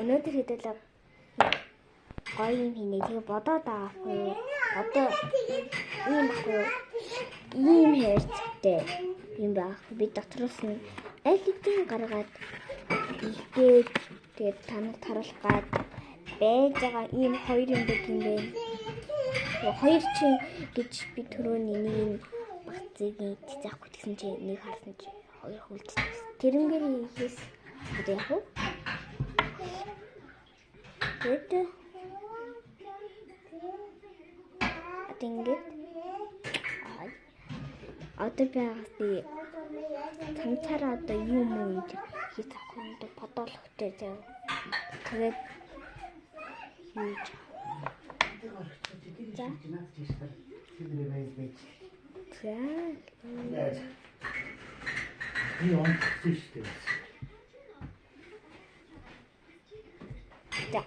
өнөөдөр хэдүүлээ гоё юм хийнэ. Тэгээ бодоод авахгүй. Одоо ийм ахгүй. Ийм хайрцагтай юм байх. Би дотроос нь аль хэдийн гаргаад илгээд тэгээд таныг таруулах гад байж байгаа ийм хоёр юм байдаг юм байна. Хоёр чинь гэж би түрүүний нэг юм багцыг заахгүй гэсэн чи нэг харсан чи хоёр хүлдсэн. Тэрнгээр хийхээс одоо яг уу. Тэгээд ингээд одоо би цамцаараа одоо юм уу хийж авах юм бодоолохтой зав. Тэгээд хийж. За.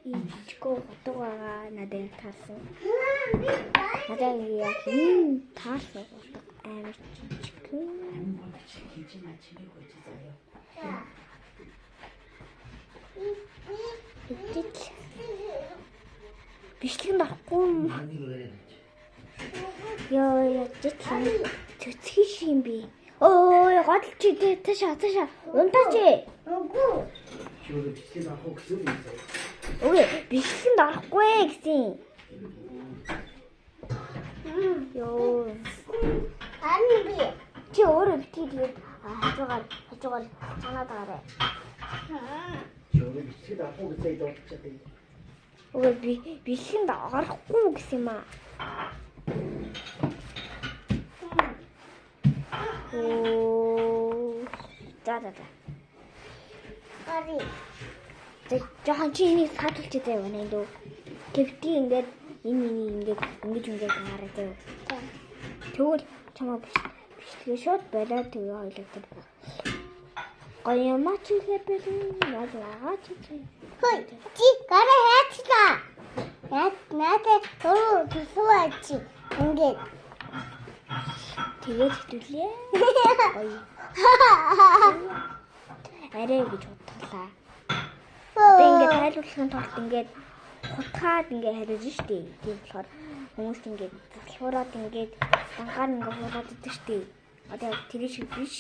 Ичко готовага надад таасан. Надад яг ийм таасан амар чичгэн. хийж маа чимээ хөөж заяа. Бичлэгэнд орохгүй юм. Яа житлэн цэцгийш юм би. Ой годч идэ таша унтаач. Үгүй. Шүүрэ бичлэг авах гэсэн юм заяа. Үгүй бичлэгэнд орохгүй гэсэн. Йоо. Ани би. Чи өөрөө битгээд хажуугаар цанаад байгаарай. Шүүрэ бичлэг авах гэсэн дуудчихдаг. Үгүй би бичлэгэнд орохгүй гэсэн юм аа. За. Ари. Жохон чи энийг саатуулж байгаа юм аа дөө. Гэвти ингээд энэ ингээд ингэж хараад байв. Тэгвэл чамаа бичлэгээ шууд болоод тэгээ хоёлоо тэр. Гоё юм чи хэвээр надаа чи. Хөөе чи гараа хаачлаа. Надад тусууч ингээд. Тэгээд хэвлээ. Гоё. Арай гэж бодлоо. Одоо ингээд тайлбарлахын тулд ингээд хутгаад ингээд хариулж штэ. Тийм болохоор хүмүүс ингээд залхуураад ингээд дангаар ингээд хураад идэв штэ. Одоо тэр шиг биш.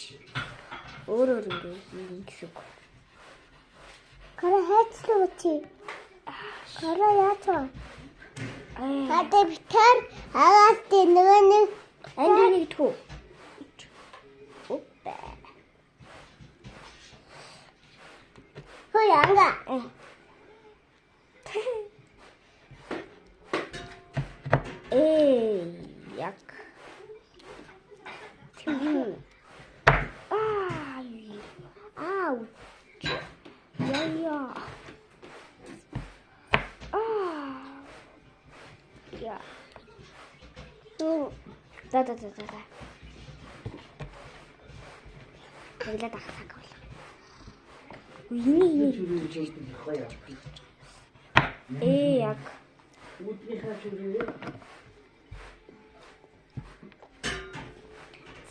Өөр ингээд юм гэсэн үг. Кара хайцлаа чи. Кара яачаа. Хатэ битэр агаас нөгөө нэг андуник түү. Оппа. Хөөе анга. Яг. Ау. Я. За. Тэглээд ахсаг бол. Үний яг. Үднийхээ шүрээ.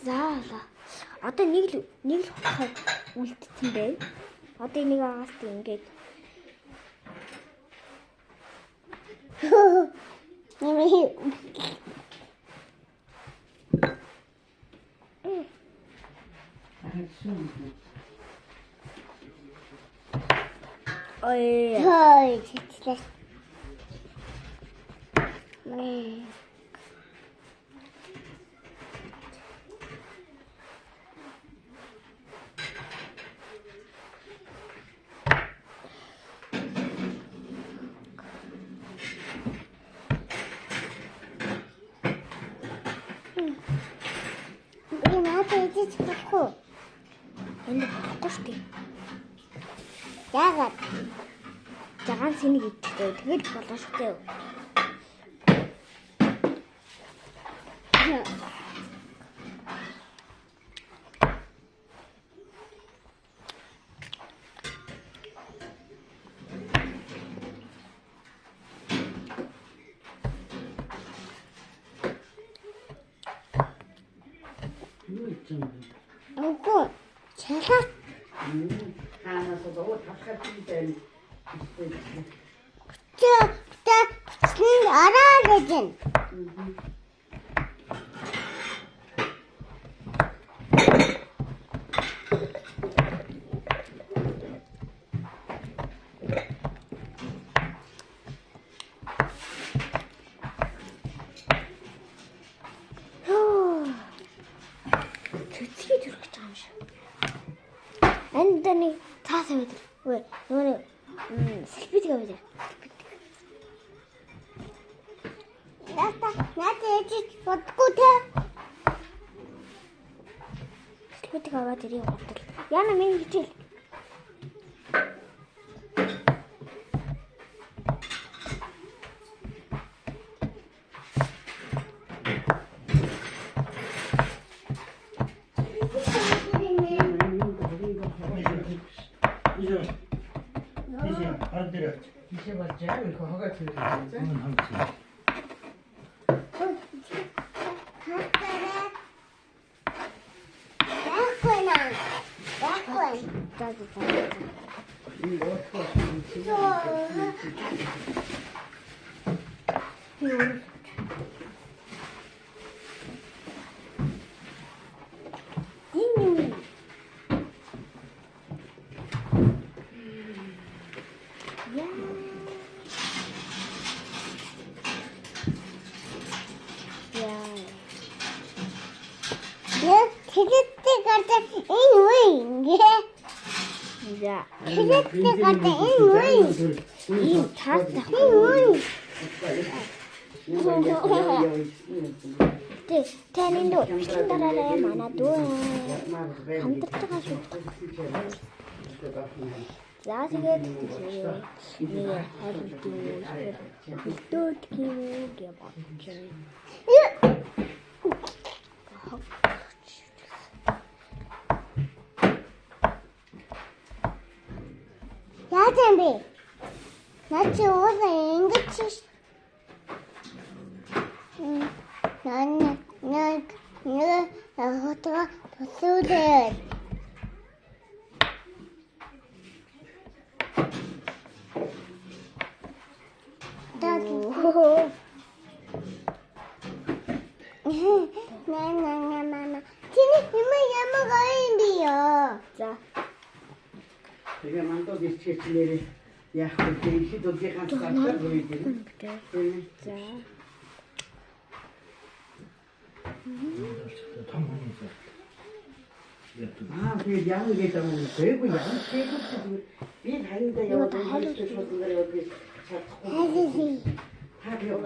За. Одоо нэг л хутгаад үлдсэн бай. Одоо нэг агаас тийм ингээд. Ой, чичлээ. Идэж болохгүй. Энд болохгүй шүү дээ. Яагаад? Жагаан синийг идчихтэй. Тэгэл болоо шүү дээ. чинь. Үгүй. Чалаа. Хаанаас одоо тавхад тийм Чин араа гэж. Цэцгий зүрх гэж юм шиг. Эндний цаасаа бид. Өө нөгөө селфитгээ бид. Надад ээж бодгүй те. Селфитгээ аваад ирээ бодвол. Яна минь хичээл. 이제 안 들어. 이제 맞지? 이거 허가 들어. 함치. 자, 키즈때 갔다 이 잤다. 태민도 신다라에 많아도 감떡떡하죠. 자식의 뜻이 네 하루도 또 키우게 맞죠. 야잼비, 나 지금 옷을 잉긋이. 나는 어디가 더 쓰대. 나나나나나. 지금 이모 가인디요. 자. Perché mando di scegliere gli accordi, dobbiamo cantare voi. 자. 아, 그 양을 계산하면 되고 양 세고 이 다른데 이거 다 여기 해줄 수 저도 그래 여기 해주지. 다 배워.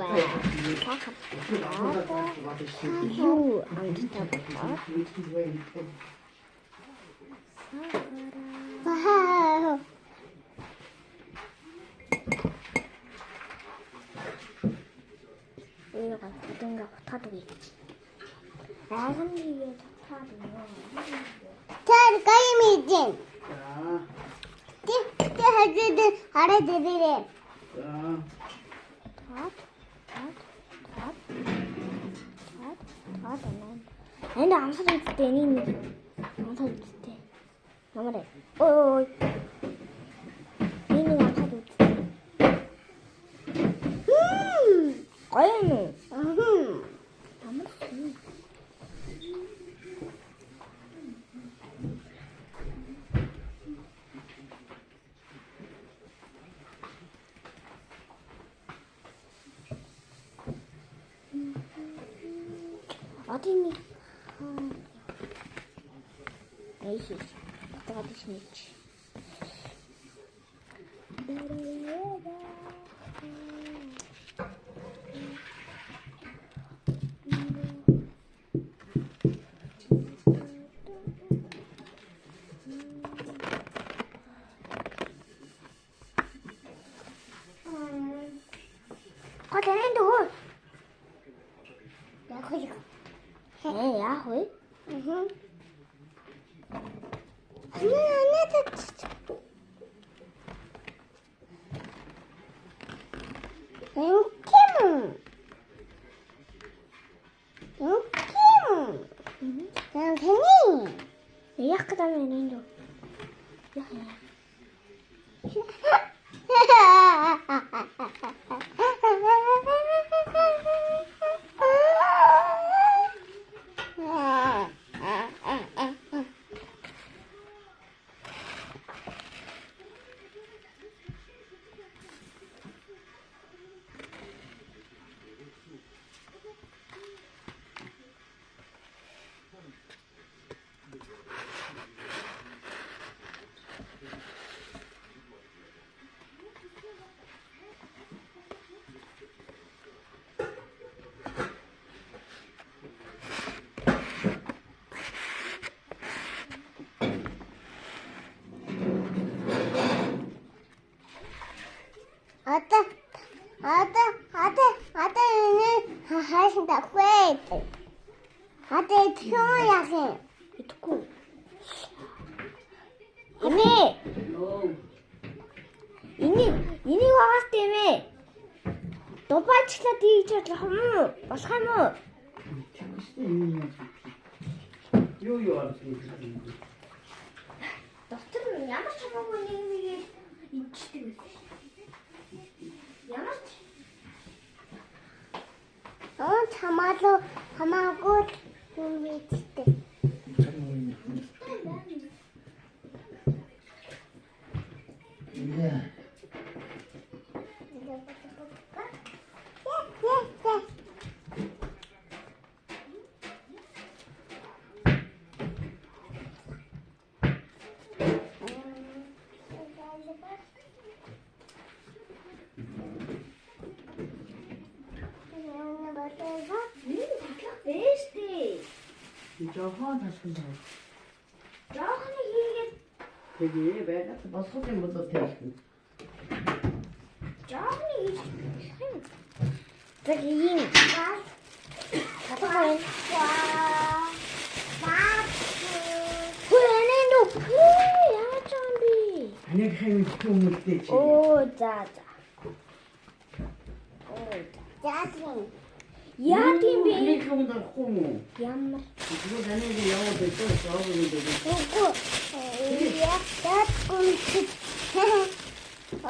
유, 안 듣다볼까? 와우. 여기가 어딘가 타도기. 나선미에 타도요. 자, 까이미진. 자, 띠 해주든 알아들으래. 자, 근데 안 사줄 때니 안 사줄 때. 나무래. 어이. 니는 안 사줄 때. 아유는. 나무래. 어디니? 에이씨, 어디가 드시니지? 거기는 누구? 야, 거기가. 야, 호이? 응. 아니야, 진짜. 땡큐. 땡큐. 땡큐. яах гэдэг юм энэ юу? Ата энэ хаашаа тавьвэ? Ата тийм яах юм? Итгэхгүй. Эмээ. Энийг угаас тэмээ. Дубаачлаад ийж болох юм уу? Болох юм уу? Юу арсан юм. Доктор ямар ч хамаагүй нэг ичдэг байсан. Ямар ч хамаагүй юм ичдэг. Yeah. Жохон тасгал. Жохон хийгээд Тэгээ байгаад босгох юм бол тийм. жохон хийж. Тэг ийм. Хатаа. Яаж юм бэ? Аниг хэмээх хүмүүстээ чи. Оо за. Яа тийм бэ? Нэг юм дахгүй юм уу? Ямар? Юу даныг яваад байгаа зовлон юм бэ? Үгүй.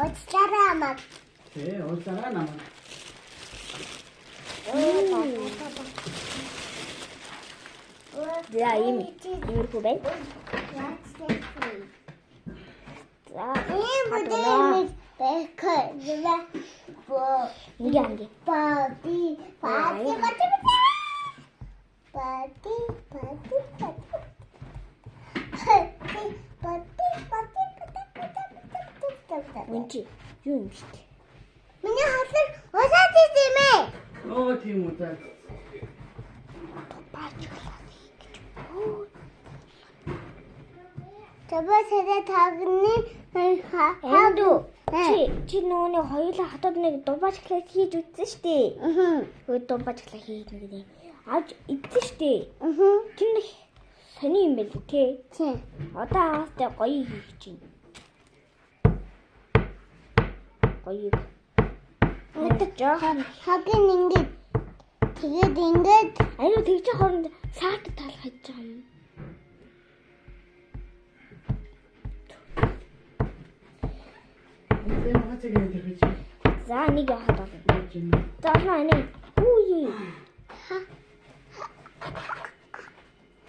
Очтараа мат. Оцараа намаа. За иймэрхүү байна. За ийм бүдээр ингээ. Үнчи юу юм бэ? Миний хатар усаад ирсэн ээ. Оо тийм үү та. Тэбэсээ тагны хааду. Чи нөөний хоёулаа хатад нэг дубаачглаа хийж үзсэн шүү дээ. Хөө дубаачглаа хийх нэг. Авч идсэн шүү дээ. Тэр нэг сони юм байл тий. Одоо аастай гоё хийх чинь. Гоё. Жохон хагийн ингээд тэгээд ингээд аюу тэгж хооронд саат талах хийж байгаа юм. Энэ хацаг юм дээр чи. За нэг явахад байна. За нэг. Үгүй.